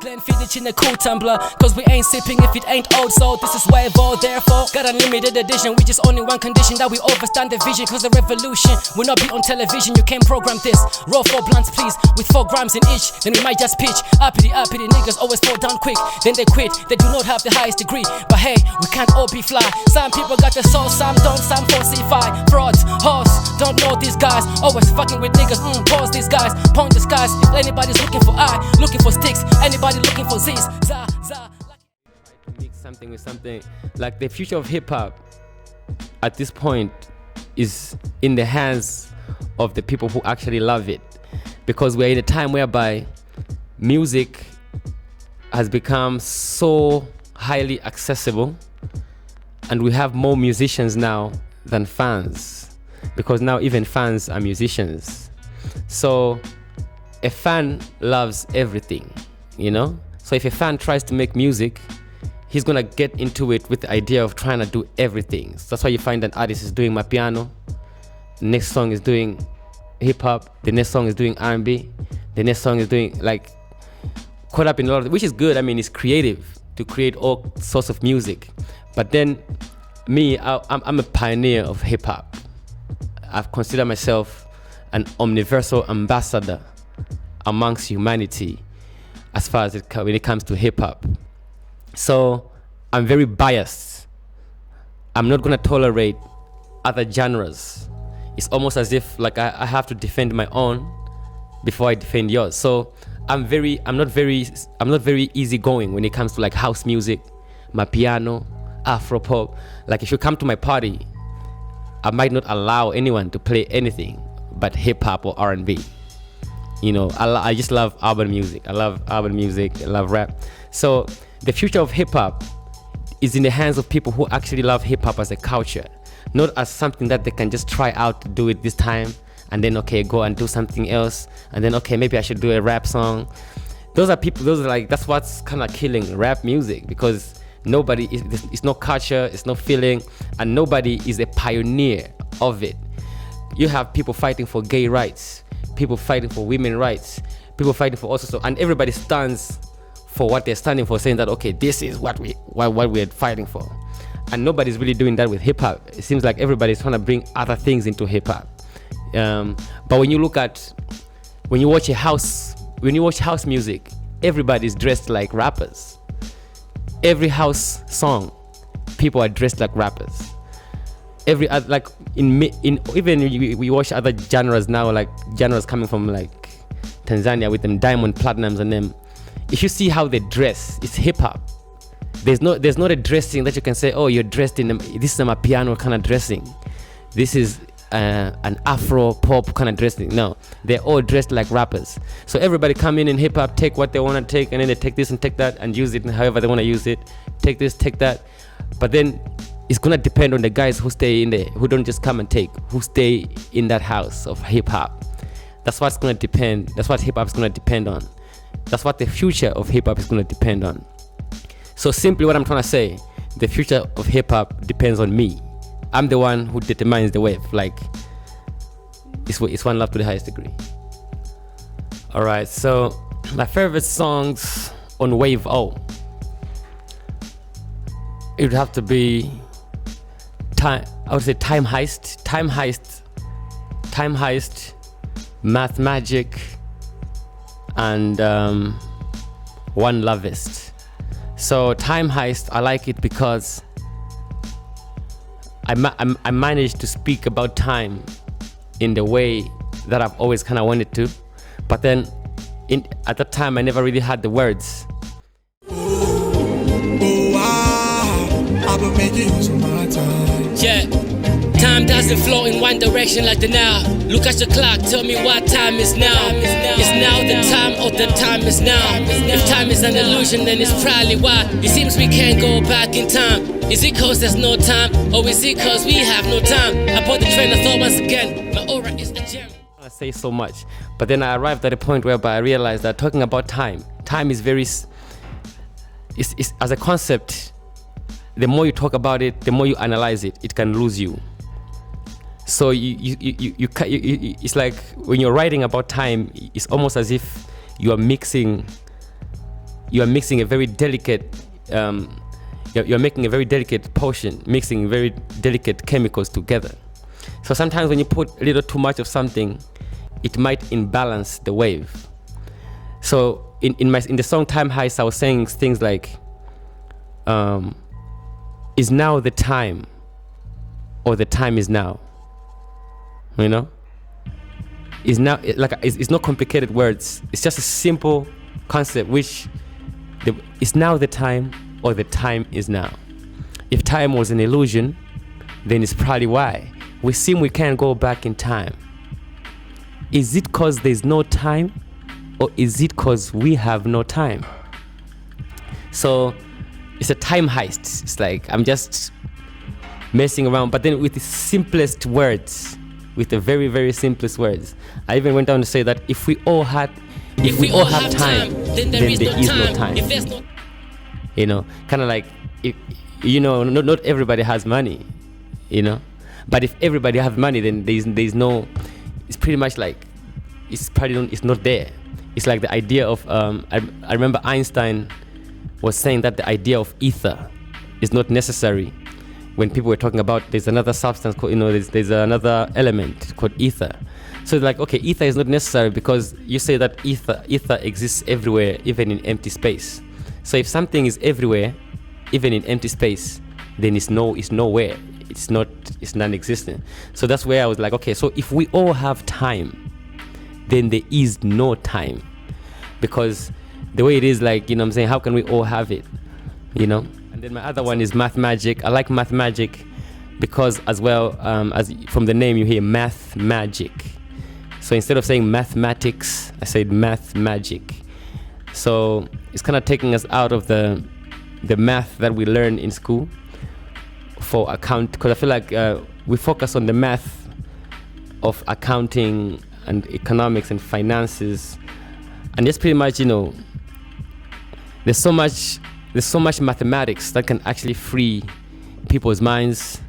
blend Fidich in a cool tumbler, cause we ain't sipping if it ain't old. So this is why Evo, therefore got unlimited edition, which is only one condition, that we overstand the vision. Cause the revolution will not be on television. You can't program this. Roll 4 blunts please, with 4 grams in each, then we might just pitch. Uppity niggas always fall down quick, then they quit. They do not have the highest degree, but hey, we can't all be fly. Some people got the soul, some don't, some falsify. Frauds, hoes, don't know these guys, always fucking with niggas, pause these guys, point the skies. If anybody's looking for I, looking for sticks, anybody looking for Z's, za. Try to mix something with something. Like the future of hip-hop at this point is in the hands of the people who actually love it, because we're in a time whereby music has become so highly accessible, and we have more musicians now than fans, because now even fans are musicians. So a fan loves everything, you know? So if a fan tries to make music, he's gonna get into it with the idea of trying to do everything. So that's why you find an artist is doing Mapiano, the next song is doing hip-hop, the next song is doing R&B, the next song is doing, like, caught up in a lot of, which is good. I mean, it's creative to create all sorts of music. But then me, I'm a pioneer of hip-hop. I've considered myself an omniversal ambassador amongst humanity as far as when it comes to hip-hop. So I'm very biased. I'm not gonna tolerate other genres. It's almost as if like I have to defend my own before I defend yours. So I'm not very easygoing when it comes to like house music, Mapiano, Afro pop. Like if you come to my party, I might not allow anyone to play anything but hip hop or R&B. You know, I just love urban music. I love urban music. I love rap. So the future of hip hop is in the hands of people who actually love hip hop as a culture, not as something that they can just try out to do it this time and then okay, go and do something else, and then okay, maybe I should do a rap song. Those are like, that's what's kind of killing rap music, because nobody it's no culture, it's no feeling, and nobody is a pioneer of it. You have people fighting for gay rights, people fighting for women rights, people fighting for all sorts of, and everybody stands for what they're standing for, saying that okay, this is what we're fighting for. And nobody's really doing that with hip-hop. It seems like everybody's trying to bring other things into hip-hop. But when you watch house music, everybody's dressed like rappers. Every house song, people are dressed like rappers. Every like even we watch other genres now, like genres coming from like Tanzania with them diamond platinums and them. If you see how they dress, it's hip hop. There's not a dressing that you can say, oh, you're dressed in this is a Mapiano kind of dressing. This is an Afro pop kind of dressing. No, they're all dressed like rappers. So everybody come in hip hop, take what they want to take, and then they take this and take that and use it however they want to use it. Take this, take that. But then it's gonna depend on the guys who stay in there, who don't just come and take, who stay in that house of hip hop. That's what's gonna depend. That's what hip hop is gonna depend on. That's what the future of hip hop is gonna depend on. So simply what I'm trying to say, the future of hip hop depends on me. I'm the one who determines the wave. Like, it's one love to the highest degree. All right, so my favorite songs on Wave O, it would have to be Time Heist, Math Magic, and One Lovest. So Time Heist, I like it because I managed to speak about time in the way that I've always kind of wanted to, but then at that time I never really had the words. I've been making use of my time. Yeah, time doesn't flow in one direction like the now. Look at your clock, tell me what time is now. Is now the time or the time is now? If time is an illusion, then it's probably why it seems we can't go back in time. Is it cause there's no time, or is it cause we have no time? I bought the train of thought once again, my aura is a gem. I say so much, but then I arrived at a point whereby I realized that talking about time is very, it's as a concept, the more you talk about it, the more you analyze it, it can lose you. So it's like when you're writing about time, it's almost as if you are mixing you are mixing a very delicate you're making a very delicate potion, mixing very delicate chemicals together. So sometimes when you put a little too much of something, it might imbalance the wave. So in the song Time Heist, I was saying things like, is now the time, or the time is now? You know? Is now, like, it's not complicated words. It's just a simple concept, which is now the time, or the time is now. If time was an illusion, then it's probably why we seem we can't go back in time. Is it cause there's no time, or is it cause we have no time? So it's a time heist. It's like I'm just messing around, but then with the simplest words, with the very, very simplest words. I even went on to say that if we all have time, then there is no time. If there's no, you know, kind of like, if, you know, not everybody has money, you know, but if everybody has money, then there's no. It's pretty much like it's not there. It's like the idea of I remember Einstein was saying that the idea of ether is not necessary. When people were talking about there's another substance called, you know, there's another element called ether. So it's like, okay, ether is not necessary because you say that ether exists everywhere, even in empty space. So if something is everywhere, even in empty space, then it's nowhere. It's non-existent. So that's where I was like, okay, so if we all have time, then there is no time. Because the way it is, like, you know what I'm saying, how can we all have it? You know? And then my other one is math magic. I like math magic because as well, as from the name you hear math magic. So instead of saying mathematics, I said math magic. So it's kind of taking us out of the math that we learn in school for account, because I feel like we focus on the math of accounting and economics and finances, and it's pretty much, you know, there's so much mathematics that can actually free people's minds,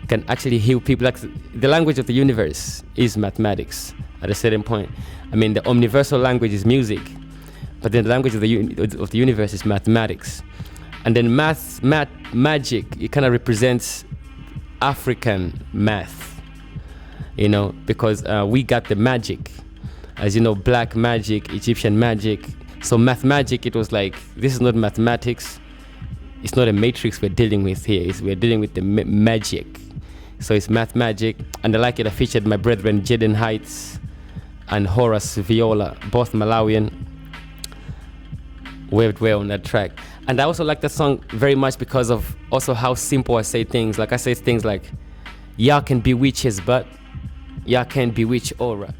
can actually heal people. Like the language of the universe is mathematics at a certain point. I mean, the omniversal language is music, but then the language of the universe is mathematics. And then magic, it kind of represents African math, you know, because we got the magic, as you know, black magic, Egyptian magic. So math magic, it was like, this is not mathematics. It's not a matrix we're dealing with here. We're dealing with the magic. So it's math magic. And I like it. I featured my brethren, Jaden Heights and Horace Viola, both Malawian. Waved well on that track. And I also like that song very much because of also how simple I say things. Like I say things like, y'all can be witches, but y'all can't bewitch aura.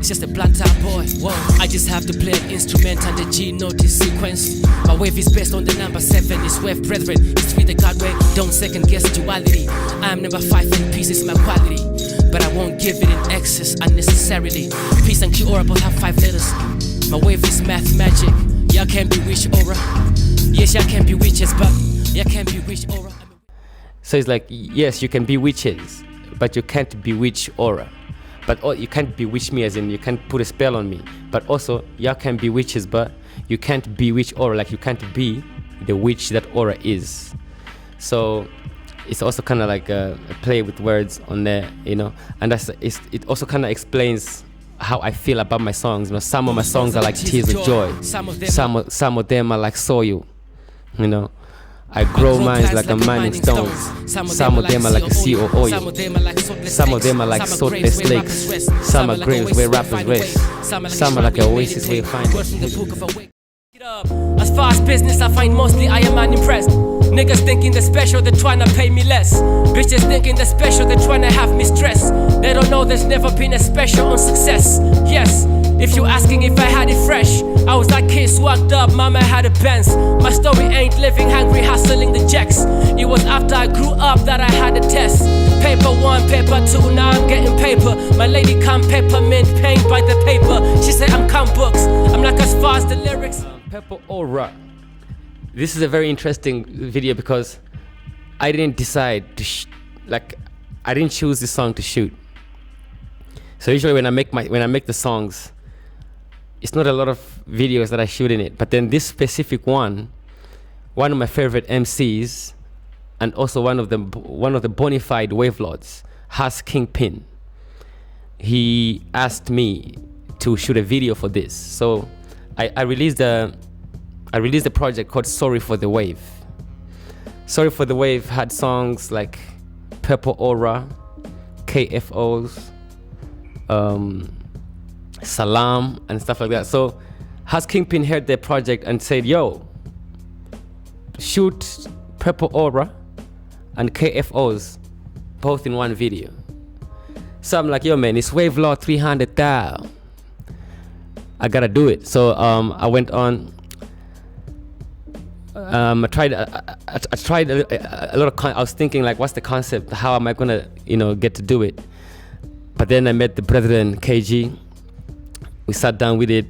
it's just a blunt out boy. Whoa, I just have to play an instrument and the G notice sequence. My wave is based on the number 7. It's wave brethren. It's with the God way. Don't second guess duality. I'm number 5 in pieces, my quality. But I won't give it in excess unnecessarily. Peace and Q-Aura both have 5 letters. My wave is math magic. Y'all can't bewitch aura. Yes, y'all can be witches, but y'all can't bewitch aura. So it's like, yes, you can be witches, but you can't bewitch aura. But you can't bewitch me, as in you can't put a spell on me. But also, y'all can be witches, but you can't bewitch aura. Like you can't be the witch that aura is. So it's also kind of like a play with words on there, you know. And it also kind of explains how I feel about my songs. You know, some of my songs are like tears of joy. Some of them are like soil, you know. I grow minds like a mining stones. Some of them are like a sea of oil. Some of them are like saltless lakes. Some are graves where rappers rest. Some are like an oasis where you find it. As far as business, I find mostly I am unimpressed. Niggas thinking they're special, they're trying to pay me less. Bitches thinking they're special, they're trying to have me stress. They don't know there's never been a special on success. Yes, if you're asking if I had it fresh, I was that kid swagged up, mama had a Benz. My story ain't living hungry, hustling the jacks. It was after I grew up that I had a test. Paper 1, paper 2, now I'm getting paper. My lady come peppermint, paint by the paper. She said I'm come books, I'm like as far as the lyrics. Pepper Aura. This is a very interesting video because I didn't decide to I didn't choose this song to shoot. So usually when I make the songs, it's not a lot of videos that I shoot in it. But then this specific one of my favorite MCs, and also one of the bona fide wave lords, Has Kingpin. He asked me to shoot a video for this, so I released a project called Sorry for the Wave. Sorry for the Wave had songs like Purple Aura, KFOs, Salam, and stuff like that. So Has Kingpin heard the project and said, yo, shoot Purple Aura and KFOs both in one video. So I'm like, yo man, it's Wave Law 300,000. I gotta do it. So I went on. I tried a lot of. I was thinking like, what's the concept? How am I gonna, get to do it? But then I met the brethren KG. We sat down with it.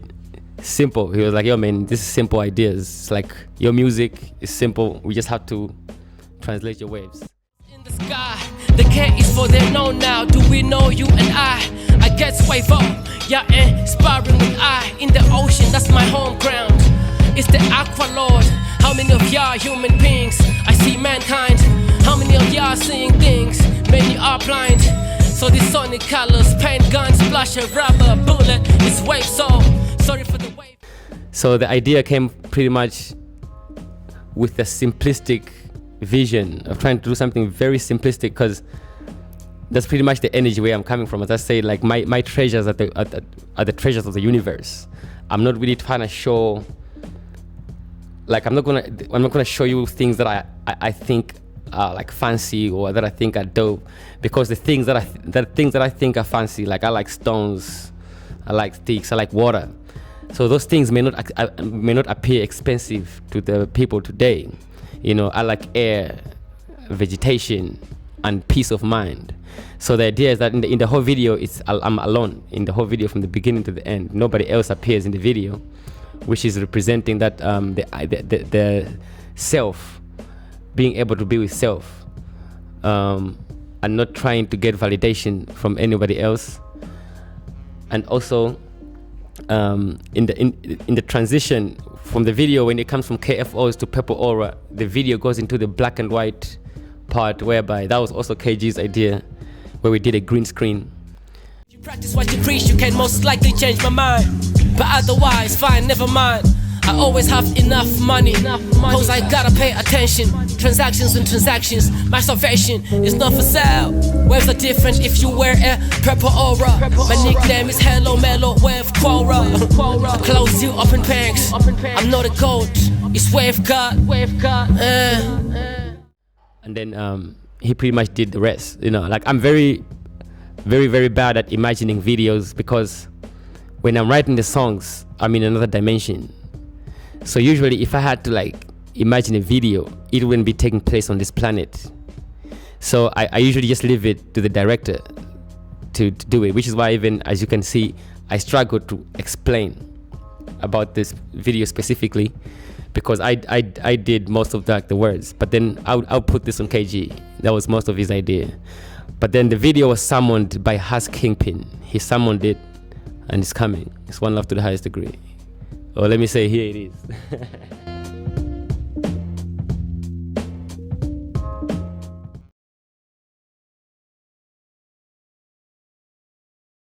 Simple. He was like, yo man, this is simple ideas. It's like your music is simple. We just have to translate your waves. In the sky, the K is for they know now. Do we know you and I get wave up. Yeah, inspiring with I in the ocean. That's my home ground. It's the Aqua Lord. How many of y'all human beings? I see mankind. How many of y'all seeing things? Many are blind. So these sonic colors, paint guns, splash a rubber bullet. It's wave soul. Sorry for the wave. So the idea came pretty much with a simplistic vision of trying to do something very simplistic, because that's pretty much the energy where I'm coming from. As I say, like my treasures are the treasures of the universe. I'm not really trying to show. Like I'm not gonna show you things that I think are like fancy or that I think are dope, because the things that I think are fancy, like I like stones, I like sticks, I like water. So those things may not appear expensive to the people today. I like air, vegetation, and peace of mind. So the idea is that in the whole video, I'm alone in the whole video from the beginning to the end. Nobody else appears in the video, which is representing that the self, being able to be with self, and not trying to get validation from anybody else. And also in the transition from the video, when it comes from KFOs to Purple Aura, the video goes into the black and white part, whereby that was also KG's idea, where we did a green screen. You practice what you preach, you can most likely change my mind. But otherwise, fine, never mind. I always have enough money, cause I gotta pay attention. Transactions and transactions, my salvation is not for sale. Waves are different if you wear a purple aura. My nickname is Hello Mellow Wave Quora. I close you up in banks, I'm not a goat, it's Wave God. And then he pretty much did the rest. Like I'm very, very, very bad at imagining videos, because when I'm writing the songs, I'm in another dimension. So usually if I had to like imagine a video, it wouldn't be taking place on this planet. So I usually just leave it to the director to do it, which is why, even as you can see, I struggle to explain about this video specifically, because I did most of the words, but then I'll put this on KG. That was most of his idea. But then the video was summoned by Has Kingpin. He summoned it, and it's coming. It's One Love to the Highest Degree. Or let me say, here it is.